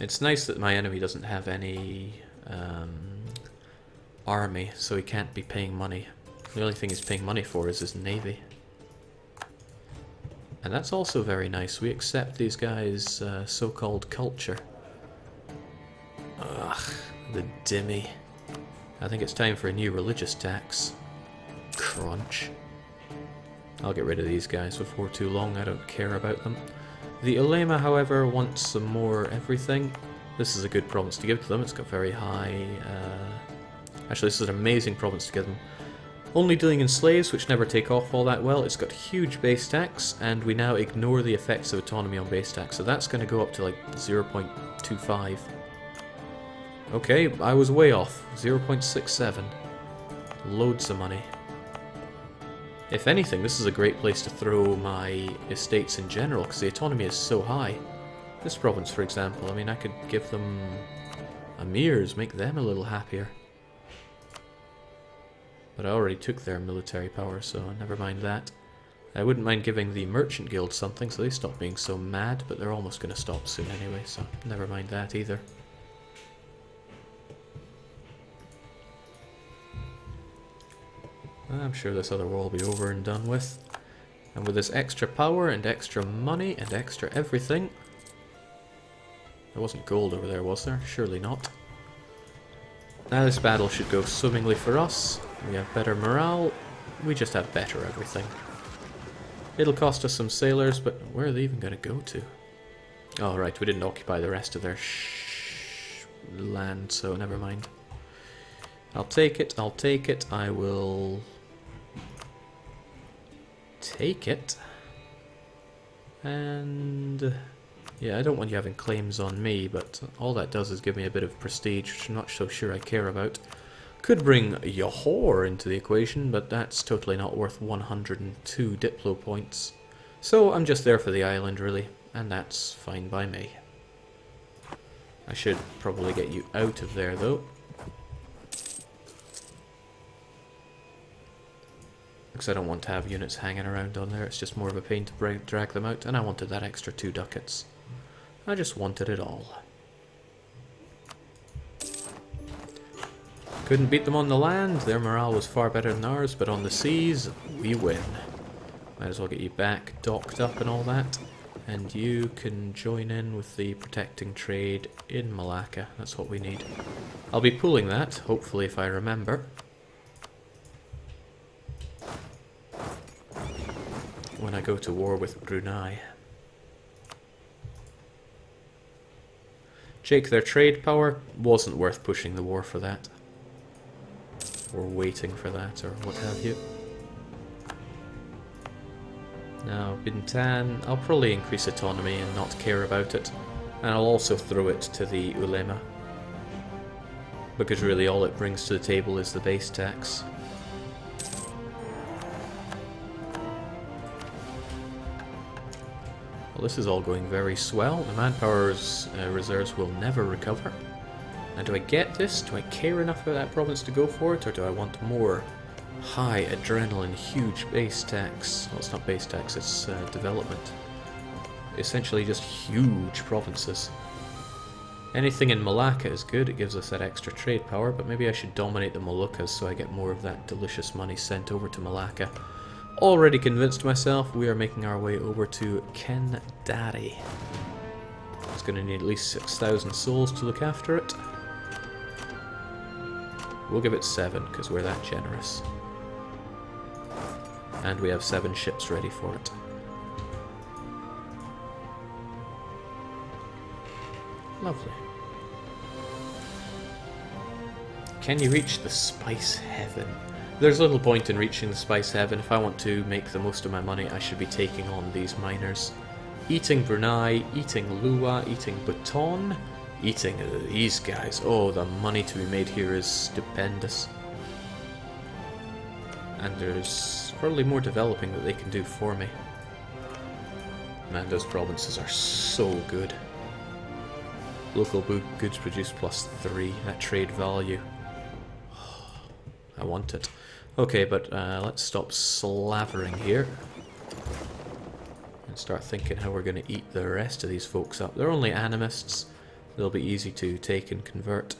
It's nice that my enemy doesn't have any army, so he can't be paying money. The only thing he's paying money for is his navy. And that's also very nice. We accept these guys' so-called culture. Ugh, the dhimmi. I think it's time for a new religious tax. Crunch. I'll get rid of these guys before too long, I don't care about them. The ulema, however, wants some more everything. This is a good province to give to them, it's got very high... Actually, this is an amazing province to give them. Only dealing in slaves, which never take off all that well. It's got huge base tax, and we now ignore the effects of autonomy on base tax, so that's going to go up to like 0.25. Okay, I was way off. 0.67. Loads of money. If anything, this is a great place to throw my estates in general, because the autonomy is so high. This province, for example, I mean, I could give them emirs, make them a little happier. But I already took their military power, so never mind that. I wouldn't mind giving the Merchant Guild something, so they stop being so mad, but they're almost going to stop soon anyway, so never mind that either. I'm sure this other war will be over and done with. And with this extra power and extra money and extra everything... There wasn't gold over there, was there? Surely not. Now this battle should go swimmingly for us. We have better morale. We just have better everything. It'll cost us some sailors, but where are they even going to go to? Oh right, we didn't occupy the rest of their land, so never mind. I'll take it, I'll take it. I will... take it. And... yeah, I don't want you having claims on me, but all that does is give me a bit of prestige, which I'm not so sure I care about. Could bring Yahor into the equation, but that's totally not worth 102 Diplo points. So I'm just there for the island, really, and that's fine by me. I should probably get you out of there, though. Because I don't want to have units hanging around on there, it's just more of a pain to drag them out, and I wanted that extra 2 ducats. I just wanted it all. Couldn't beat them on the land, their morale was far better than ours, but on the seas, we win. Might as well get you back, docked up and all that. And you can join in with the protecting trade in Malacca, that's what we need. I'll be pooling that, hopefully if I remember. When I go to war with Brunei. Jake, their trade power wasn't worth pushing the war for that. Or waiting for that, or what have you. Now, Bhutan, I'll probably increase autonomy and not care about it. And I'll also throw it to the ulema. Because really all it brings to the table is the base tax. Well, this is all going very swell. The manpower's reserves will never recover. Now, do I get this? Do I care enough about that province to go for it? Or do I want more high adrenaline, huge base tax? Well, it's not base tax, it's development. Essentially just huge provinces. Anything in Malacca is good, it gives us that extra trade power, but maybe I should dominate the Moluccas so I get more of that delicious money sent over to Malacca. Already convinced myself, we are making our way over to Kendari. It's going to need at least 6,000 souls to look after it. We'll give it 7, because we're that generous. And we have 7 ships ready for it. Lovely. Can you reach the Spice Heaven? There's little point in reaching the Spice Heaven. If I want to make the most of my money, I should be taking on these miners. Eating Brunei, eating Lua, eating Bhutan, eating these guys. Oh, the money to be made here is stupendous. And there's probably more developing that they can do for me. Man, those provinces are so good. Local goods produced +3, that trade value. I want it. Okay, but let's stop slavering here. And start thinking how we're going to eat the rest of these folks up. They're only animists. They'll be easy to take and convert.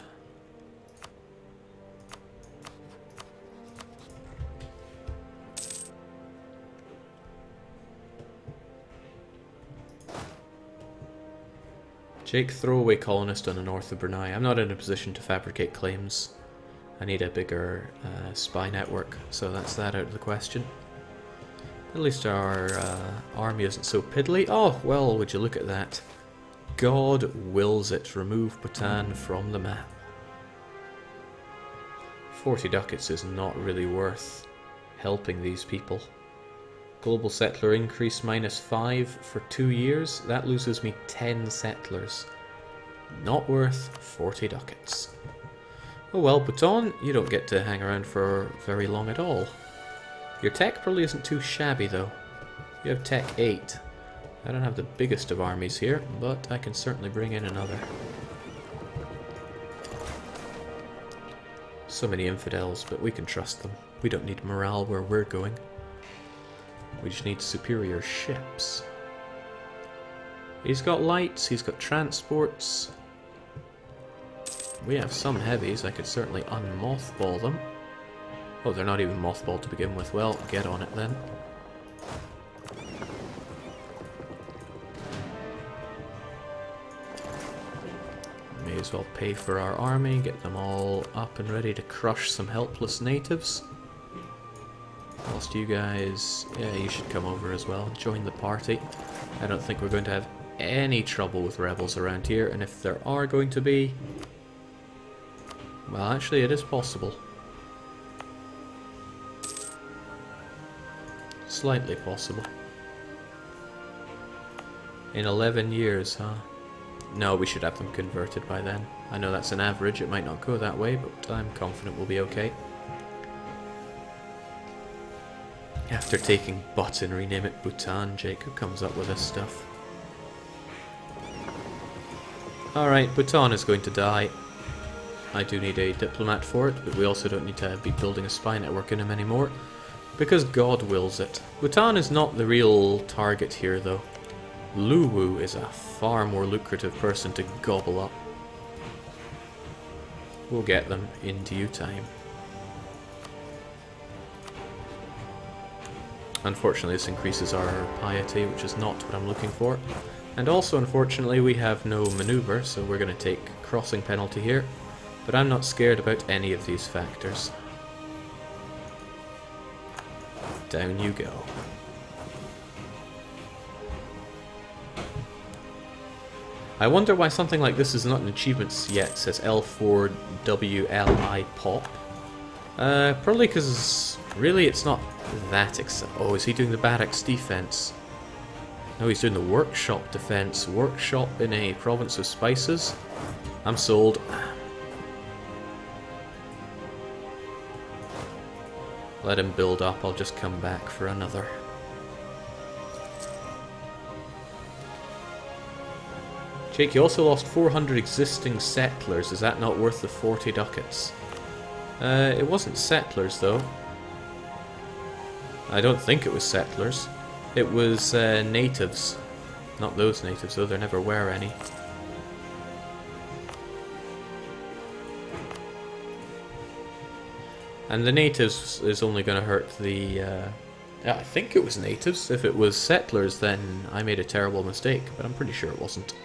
Jake, throwaway colonist on the north of Brunei. I'm not in a position to fabricate claims. I need a bigger spy network, so that's that out of the question. At least our army isn't so piddly. Oh, well, would you look at that. God wills it. Remove Bhutan from the map. 40 ducats is not really worth helping these people. Global settler increase -5 for 2 years. That loses me 10 settlers. Not worth 40 ducats. Oh well, Bhutan, you don't get to hang around for very long at all. Your tech probably isn't too shabby though. You have tech 8. I don't have the biggest of armies here, but I can certainly bring in another. So many infidels, but we can trust them. We don't need morale where we're going. We just need superior ships. He's got lights, he's got transports. We have some heavies, I could certainly unmothball them. Oh, they're not even mothballed to begin with. Well, get on it then. May as well pay for our army, get them all up and ready to crush some helpless natives. Whilst you guys, yeah, you should come over as well, join the party. I don't think we're going to have any trouble with rebels around here, and if there are going to be, well, actually it is possible. Slightly possible. In 11 years, huh? No, we should have them converted by then. I know that's an average, it might not go that way, but I'm confident we'll be okay. After taking But and rename it Bhutan, Jake, who comes up with this stuff? Alright, Bhutan is going to die. I do need a diplomat for it, but we also don't need to be building a spy network in him anymore, because God wills it. Bhutan is not the real target here, though. Luwu is a far more lucrative person to gobble up. We'll get them in due time. Unfortunately, this increases our piety, which is not what I'm looking for. And also, unfortunately, we have no maneuver, so we're going to take crossing penalty here. But I'm not scared about any of these factors. Down you go. I wonder why something like this is not an achievement yet. It says L4WLI pop. Probably because really it's not that oh, is he doing the barracks defense? No, he's doing the workshop defense. Workshop in a province of spices. I'm sold. Let him build up, I'll just come back for another. Jake, you also lost 400 existing settlers. Is that not worth the 40 ducats? It wasn't settlers, though. I don't think it was settlers. It was natives. Not those natives, though. There never were any. And the natives is only going to hurt the... I think it was natives. If it was settlers, then I made a terrible mistake, but I'm pretty sure it wasn't.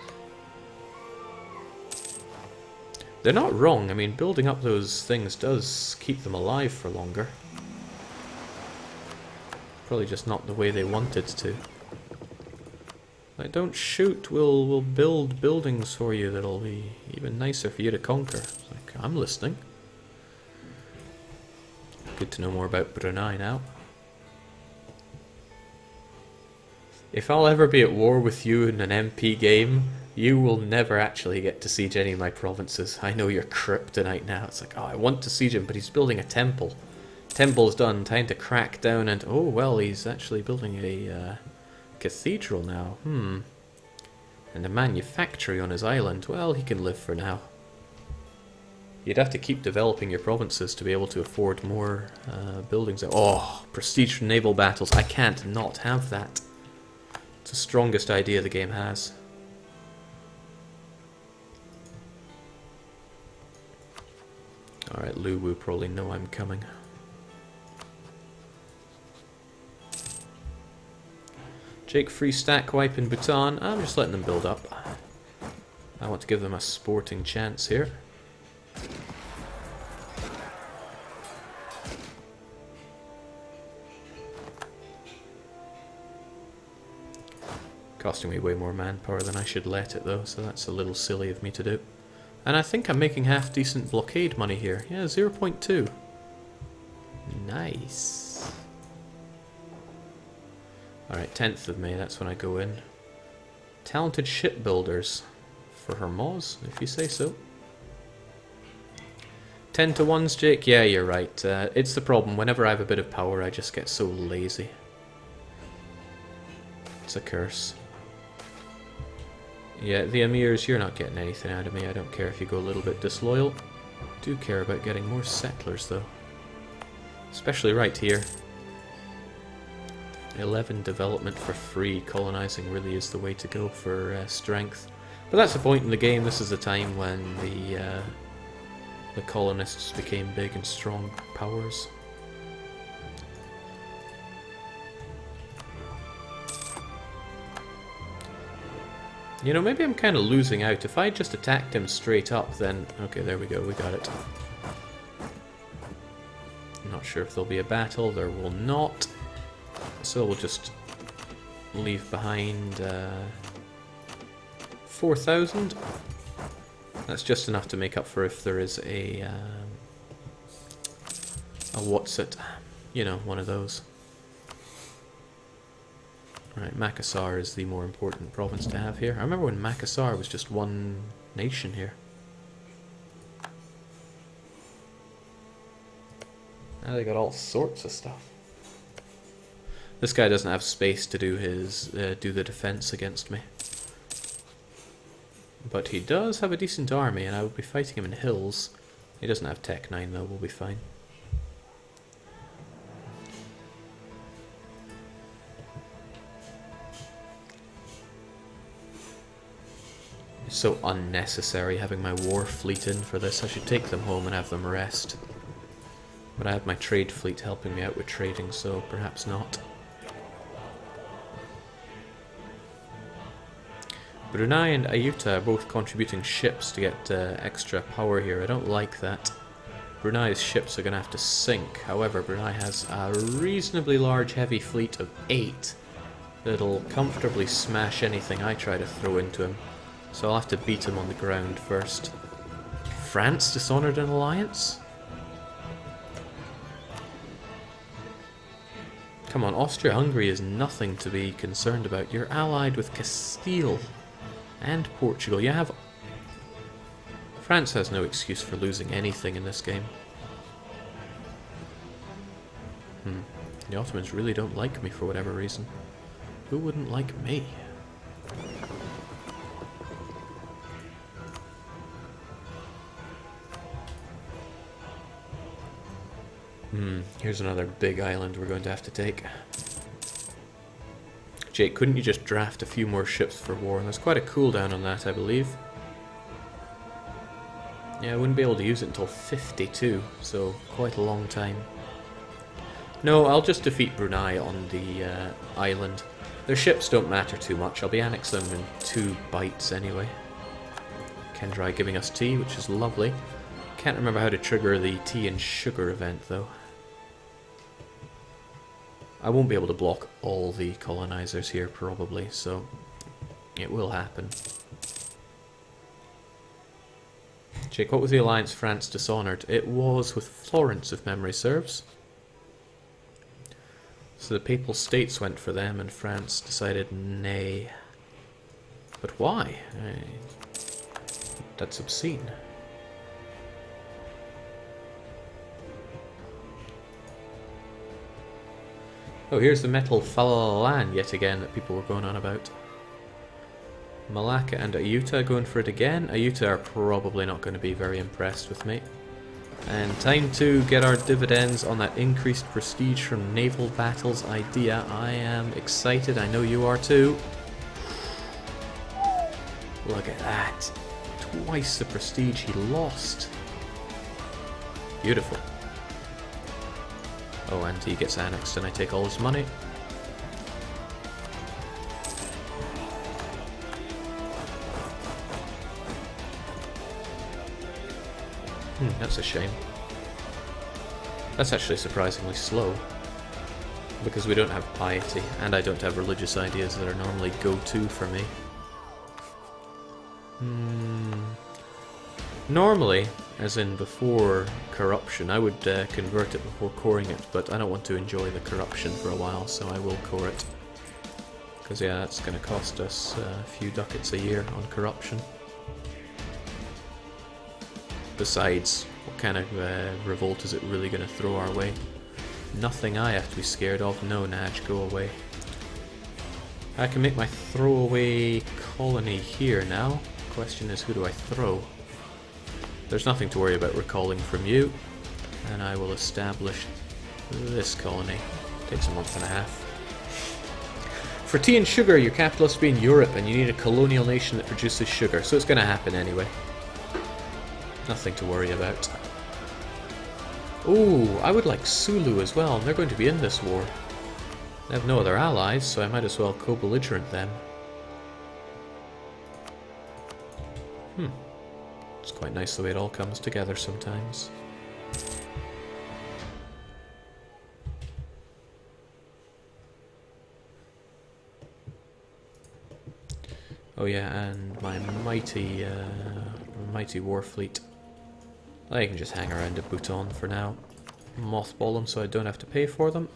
They're not wrong. I mean, building up those things does keep them alive for longer. Probably just not the way they wanted to. Like, don't shoot. We'll build buildings for you that'll be even nicer for you to conquer. It's like, I'm listening. Good to know more about Brunei now. If I'll ever be at war with you in an MP game, you will never actually get to siege any of my provinces. I know you're kryptonite now. It's like, oh, I want to siege him, but he's building a temple. Temple's done. Time to crack down and... Oh, well, he's actually building a cathedral now. And a manufactory on his island. Well, he can live for now. You'd have to keep developing your provinces to be able to afford more buildings. Oh, prestige from naval battles. I can't not have that. It's the strongest idea the game has. Alright, Luwu probably know I'm coming. Jake, free stack wipe in Bhutan. I'm just letting them build up. I want to give them a sporting chance here. Costing me way more manpower than I should let it though, so that's a little silly of me to do. And I think I'm making half decent blockade money here. Yeah, 0.2. Nice. Alright, 10th of May, that's when I go in. Talented shipbuilders for Hormuz, if you say so. 10 to 1s, Jake? Yeah, you're right. It's the problem. Whenever I have a bit of power, I just get so lazy. It's a curse. Yeah, the Emirs, you're not getting anything out of me. I don't care if you go a little bit disloyal. Do care about getting more settlers, though. Especially right here. 11 development for free. Colonizing really is the way to go for strength. But that's the point in the game. This is the time when the colonists became big and strong powers. You know, maybe I'm kind of losing out. If I just attacked him straight up, then... Okay, there we go, we got it. I'm not sure if there'll be a battle. There will not. So we'll just leave behind 4,000. That's just enough to make up for if there is a what's it? You know, one of those. Right, Makassar is the more important province to have here. I remember when Makassar was just one nation here. Now they got all sorts of stuff. This guy doesn't have space to do his do the defense against me. But he does have a decent army, and I would be fighting him in hills. He doesn't have Tech 9 though, we'll be fine. It's so unnecessary having my war fleet in for this. I should take them home and have them rest. But I have my trade fleet helping me out with trading, so perhaps not. Brunei and Ayutthaya are both contributing ships to get extra power here. I don't like that. Brunei's ships are going to have to sink. However, Brunei has a reasonably large heavy fleet of 8 that'll comfortably smash anything I try to throw into him. So I'll have to beat him on the ground first. France dishonored an alliance? Come on, Austria-Hungary is nothing to be concerned about. You're allied with Castile and Portugal. You have... France has no excuse for losing anything in this game. The Ottomans really don't like me for whatever reason. Who wouldn't like me? Here's another big island we're going to have to take. Jake, couldn't you just draft a few more ships for war? There's quite a cooldown on that, I believe. Yeah, I wouldn't be able to use it until 52, so quite a long time. No, I'll just defeat Brunei on the island. Their ships don't matter too much. I'll be annexing them in 2 bites anyway. Kendrai giving us tea, which is lovely. Can't remember how to trigger the tea and sugar event, though. I won't be able to block all the colonizers here, probably, so it will happen. Jake, what was the alliance France dishonored? It was with Florence, if memory serves. So the Papal States went for them, and France decided nay. But why? That's obscene. Oh, here's the metal Falalan yet again that people were going on about. Malacca and Ayutthaya going for it again. Ayutthaya are probably not going to be very impressed with me. And time to get our dividends on that increased prestige from naval battles idea. I am excited, I know you are too. Look at that. Twice the prestige he lost. Beautiful. Oh, and he gets annexed and I take all his money. That's a shame. That's actually surprisingly slow. Because we don't have piety, and I don't have religious ideas that are normally go-to for me. Normally, as in before corruption, I would convert it before coring it, but I don't want to enjoy the corruption for a while, so I will core it. Because yeah, that's going to cost us a few ducats a year on corruption. Besides, what kind of revolt is it really going to throw our way? Nothing I have to be scared of. No, Naj, go away. I can make my throwaway colony here now. Question is, who do I throw? There's nothing to worry about recalling from you. And I will establish this colony. Takes a month and a half. For tea and sugar, your capital has to be in Europe, and you need a colonial nation that produces sugar. So it's going to happen anyway. Nothing to worry about. Ooh, I would like Sulu as well, and they're going to be in this war. They have no other allies, so I might as well co-belligerent them. It's quite nice the way it all comes together sometimes. Oh yeah, and my mighty war fleet. I can just hang around at Bhutan for now. Mothball them so I don't have to pay for them.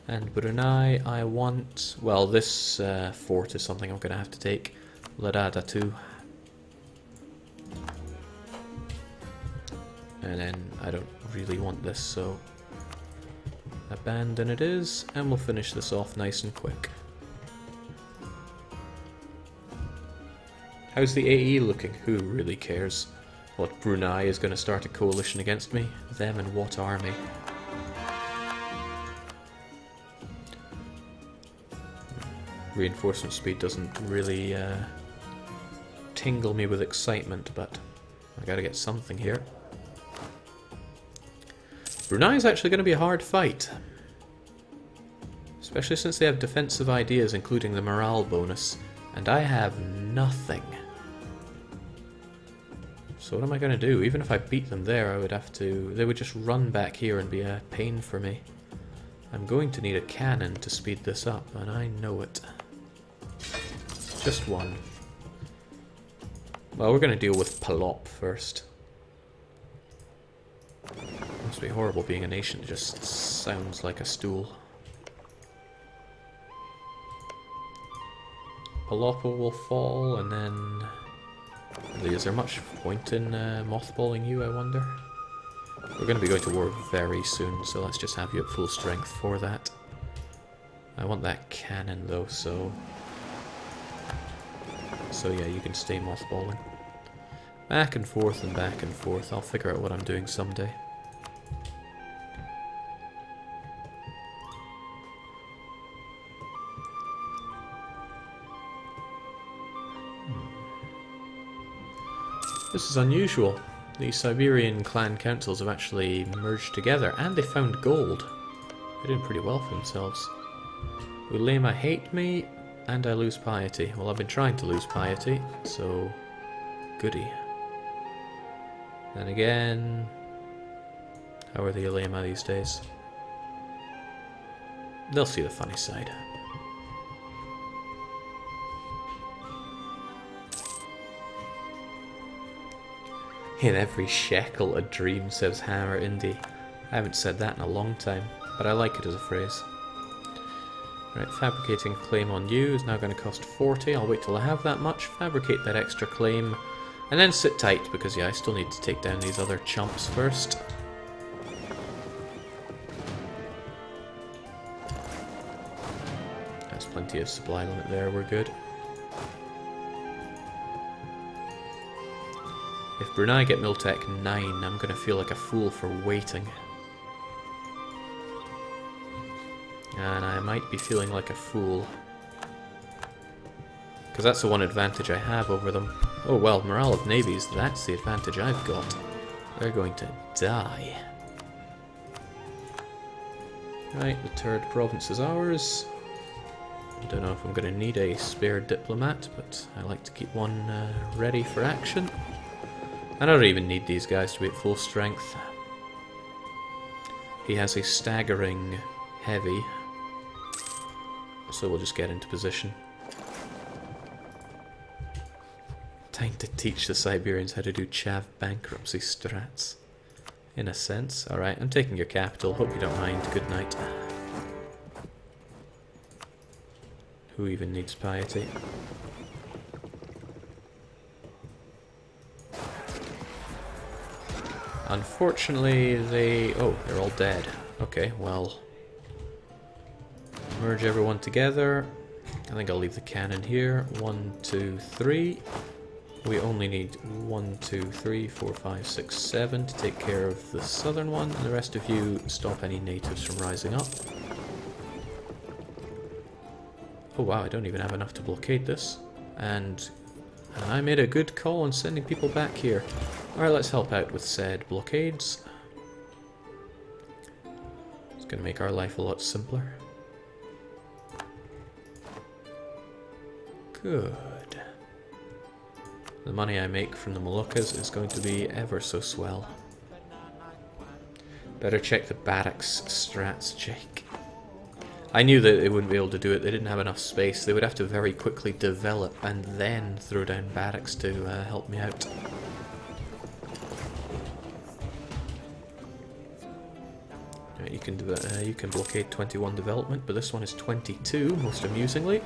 And Brunei, I want... Well, this fort is something I'm going to have to take. Ladada too. And then I don't really want this, so... abandon it is, and we'll finish this off nice and quick. How's the AE looking? Who really cares? What, Brunei is going to start a coalition against me? Them and what army? Reinforcement speed doesn't really tingle me with excitement, but I gotta get something here. Brunei is actually going to be a hard fight. Especially since they have defensive ideas, including the morale bonus. And I have nothing. So what am I going to do? Even if I beat them there, I would have to... They would just run back here and be a pain for me. I'm going to need a cannon to speed this up, and I know it. Just one. Well, we're going to deal with Palop first. Must be horrible being a nation that just sounds like a stool. Palopo will fall, and then... Is there much point in mothballing you, I wonder? We're going to be going to war very soon, so let's just have you at full strength for that. I want that cannon, though, so... So yeah, you can stay mothballing. Back and forth and back and forth. I'll figure out what I'm doing someday. This is unusual. The Siberian clan councils have actually merged together, and they found gold. They're doing pretty well for themselves. Ulema hate me, and I lose piety. Well, I've been trying to lose piety, so goody. Then again, how are the Ulema these days? They'll see the funny side. In every shekel a dream, says Hammer Indie. I haven't said that in a long time, but I like it as a phrase. Right, fabricating a claim on you is now going to cost 40. I'll wait till I have that much, fabricate that extra claim, and then sit tight, because yeah, I still need to take down these other chumps first. That's plenty of supply limit there, we're good. If Brunei get Miltech 9, I'm going to feel like a fool for waiting. And I might be feeling like a fool. Because that's the one advantage I have over them. Oh well, morale of navies, that's the advantage I've got. They're going to die. Right, the third province is ours. I don't know if I'm going to need a spare diplomat, but I like to keep one ready for action. I don't even need these guys to be at full strength. He has a staggering heavy, so we'll just get into position. Time to teach the Siberians how to do chav bankruptcy strats. In a sense. Alright, I'm taking your capital. Hope you don't mind. Good night. Who even needs piety? Unfortunately, they're all dead. Okay, well... merge everyone together. I think I'll leave the cannon here. 1, 2, 3. We only need 1, 2, 3, 4, 5, 6, 7 to take care of the southern one, and the rest of you stop any natives from rising up. Oh wow, I don't even have enough to blockade this. And I made a good call on sending people back here. Alright, let's help out with said blockades. It's going to make our life a lot simpler. Good. The money I make from the Moluccas is going to be ever so swell. Better check the barracks strats, Jake. I knew that they wouldn't be able to do it. They didn't have enough space. They would have to very quickly develop and then throw down barracks to help me out. You can blockade 21 development, but this one is 22, most amusingly.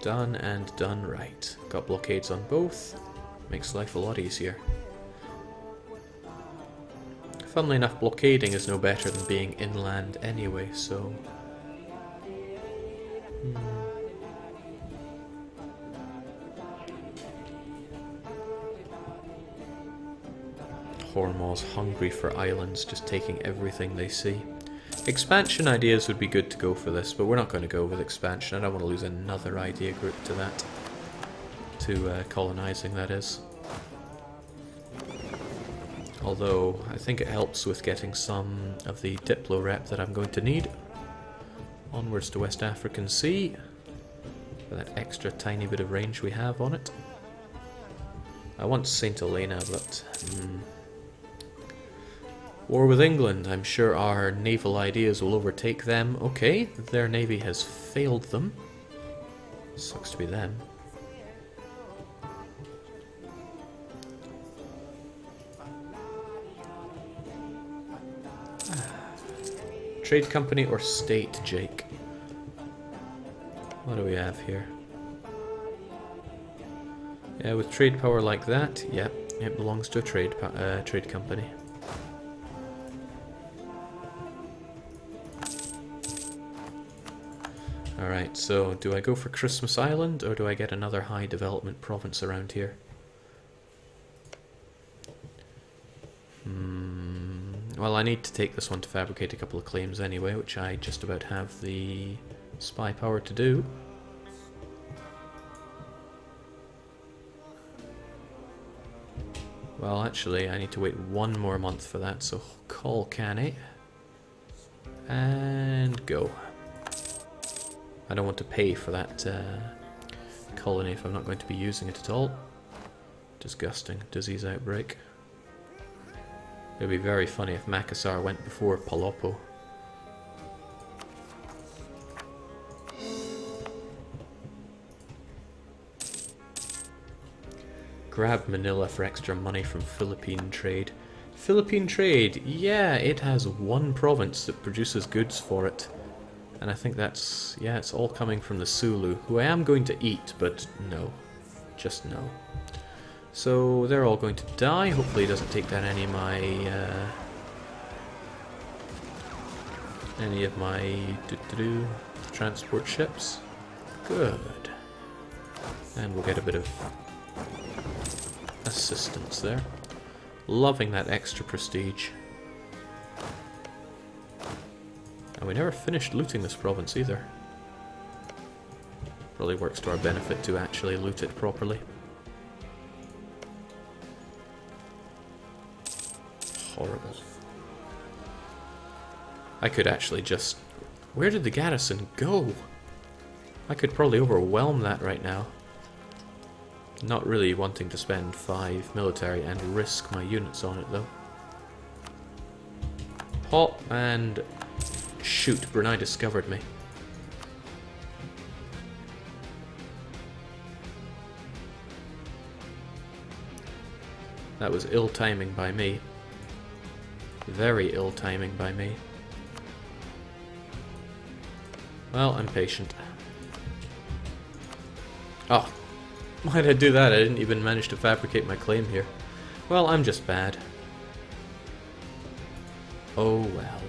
Done and done right. Got blockades on both. Makes life a lot easier. Funnily enough, blockading is no better than being inland anyway, so... Hormuz hungry for islands, just taking everything they see. Expansion ideas would be good to go for this, but we're not going to go with expansion. I don't want to lose another idea group to that. To colonizing, that is. Although, I think it helps with getting some of the Diplo rep that I'm going to need. Onwards to West African Sea. For that extra tiny bit of range we have on it. I want St. Helena, but... War with England. I'm sure our naval ideas will overtake them. Okay, their navy has failed them. Sucks to be them. Trade company or state, Jake? What do we have here? Yeah, with trade power like that, yeah, it belongs to a trade company. Alright, so do I go for Christmas Island, or do I get another high development province around here? Well, I need to take this one to fabricate a couple of claims anyway, which I just about have the spy power to do. Well, actually, I need to wait 1 more month for that, so call Canny. And go. I don't want to pay for that colony if I'm not going to be using it at all. Disgusting. Disease outbreak. It would be very funny if Makassar went before Palopo. Grab Manila for extra money from Philippine trade. Philippine trade, yeah, it has 1 province that produces goods for it. And I think that's, yeah, it's all coming from the Sulu, who I am going to eat, but no. Just no. So they're all going to die. Hopefully he doesn't take down any of my transport ships. Good. And we'll get a bit of assistance there. Loving that extra prestige. And we never finished looting this province either. Probably works to our benefit to actually loot it properly. horrible. I could actually just... Where did the garrison go? I could probably overwhelm that right now. Not really wanting to spend 5 military and risk my units on it though. Pop and... Shoot, Brunei discovered me. That was ill timing by me. Very ill timing by me. Well, I'm patient. Oh, why did I do that? I didn't even manage to fabricate my claim here. Well, I'm just bad. Oh well.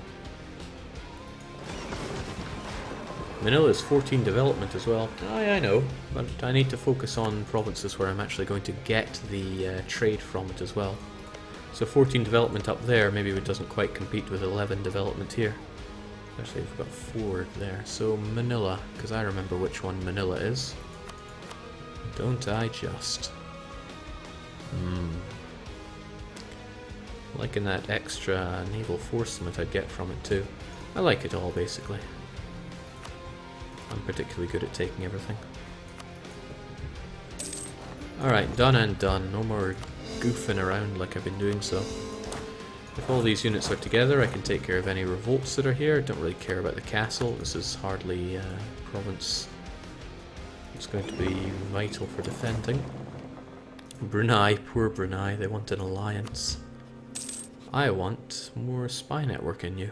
Manila is 14 development as well. I know, but I need to focus on provinces where I'm actually going to get the trade from it as well. So 14 development up there, maybe it doesn't quite compete with 11 development here. Actually, we've got 4 there. So Manila, because I remember which one Manila is. Don't I just? Liking that extra naval force limit I'd get from it too. I like it all, basically. I'm particularly good at taking everything. Alright, done and done. No more goofing around like I've been doing so. If all these units are together, I can take care of any revolts that are here. Don't really care about the castle. This is hardly a province. It's going to be vital for defending. Brunei, poor Brunei, they want an alliance. I want more spy network in you.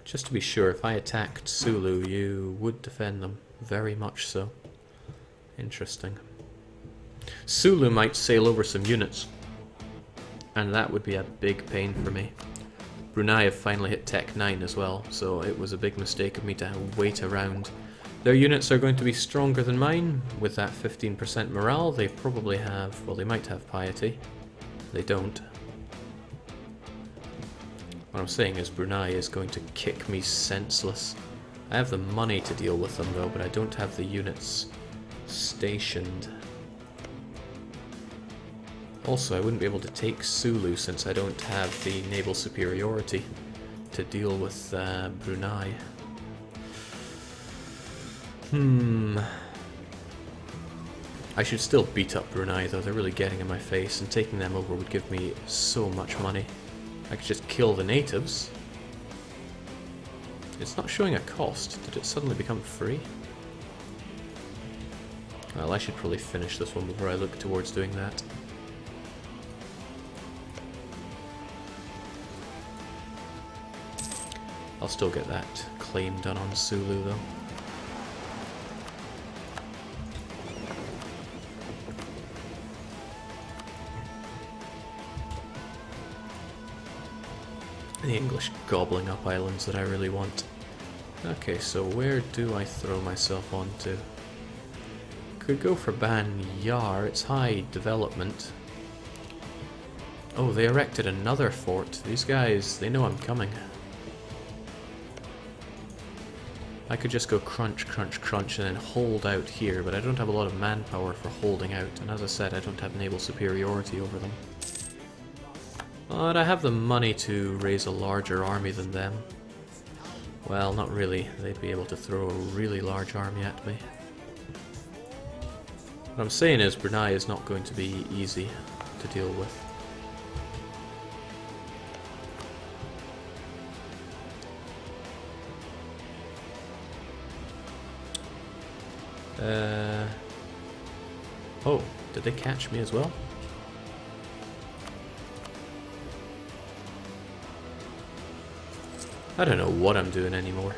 Just to be sure, if I attacked Sulu, you would defend them. Very much so. Interesting. Sulu might sail over some units, and that would be a big pain for me. Brunei have finally hit Tech 9 as well, so it was a big mistake of me to wait around. Their units are going to be stronger than mine. With that 15% morale, they probably have... well, they might have piety. They don't. What I'm saying is Brunei is going to kick me senseless. I have the money to deal with them though, but I don't have the units stationed. Also, I wouldn't be able to take Sulu since I don't have the naval superiority to deal with Brunei. I should still beat up Brunei though, they're really getting in my face, and taking them over would give me so much money. I could just kill the natives. It's not showing a cost. Did it suddenly become free? Well, I should probably finish this one before I look towards doing that. I'll still get that claim done on Sulu though. The English gobbling up islands that I really want. Okay, so where do I throw myself onto? Could go for Ban Yar, it's high development. Oh, they erected another fort. These guys, they know I'm coming. I could just go crunch, crunch, crunch and then hold out here, but I don't have a lot of manpower for holding out, and as I said, I don't have naval superiority over them. But I have the money to raise a larger army than them. Well, not really. They'd be able to throw a really large army at me. What I'm saying is Brunei is not going to be easy to deal with. Oh, did they catch me as well? I don't know what I'm doing anymore.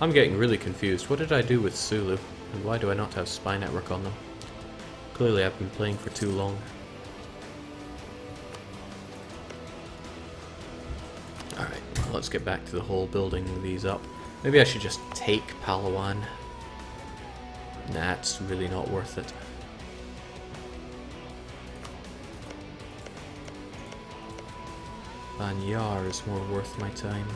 I'm getting really confused. What did I do with Sulu? And why do I not have spy network on them? Clearly I've been playing for too long. Alright, well, let's get back to the whole building these up. Maybe I should just take Palawan. Nah, it's really not worth it. Ban Yar is more worth my time.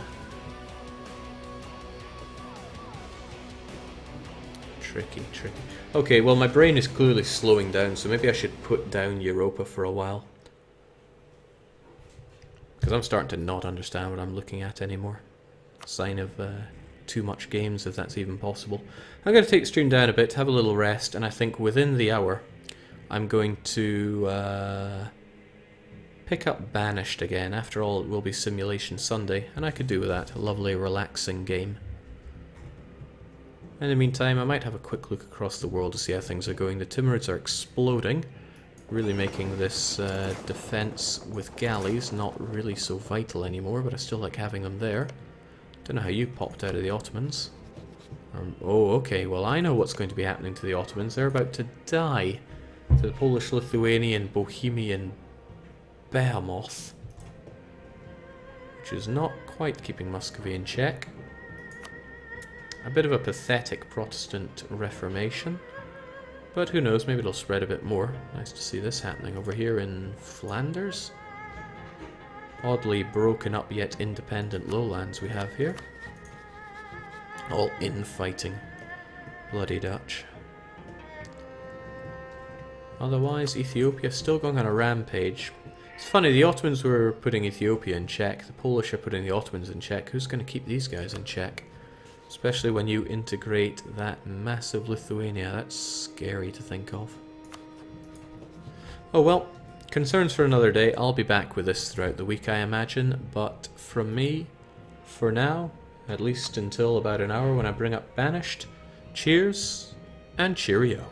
Tricky, tricky. Okay, well my brain is clearly slowing down, so maybe I should put down Europa for a while. Because I'm starting to not understand what I'm looking at anymore. Sign of too much games, if that's even possible. I'm going to take the stream down a bit, have a little rest, and I think within the hour I'm going to pick up Banished again. After all, it will be Simulation Sunday, and I could do with that. A lovely, relaxing game. In the meantime, I might have a quick look across the world to see how things are going. The Timurids are exploding, really making this defense with galleys not really so vital anymore, but I still like having them there. Don't know how you popped out of the Ottomans. Oh, okay, well I know what's going to be happening to the Ottomans. They're about to die to the Polish-Lithuanian Bohemian Behemoth, which is not quite keeping Muscovy in check. A bit of a pathetic Protestant Reformation, but who knows, maybe it'll spread a bit more. Nice to see this happening over here in Flanders. Oddly broken up yet independent lowlands we have here. All infighting. Bloody Dutch. Otherwise, Ethiopia still going on a rampage. It's funny, the Ottomans were putting Ethiopia in check, the Polish are putting the Ottomans in check. Who's going to keep these guys in check? Especially when you integrate that massive Lithuania. That's scary to think of. Oh well, concerns for another day. I'll be back with this throughout the week, I imagine. But from me, for now, at least until about an hour when I bring up Banished, cheers and cheerio.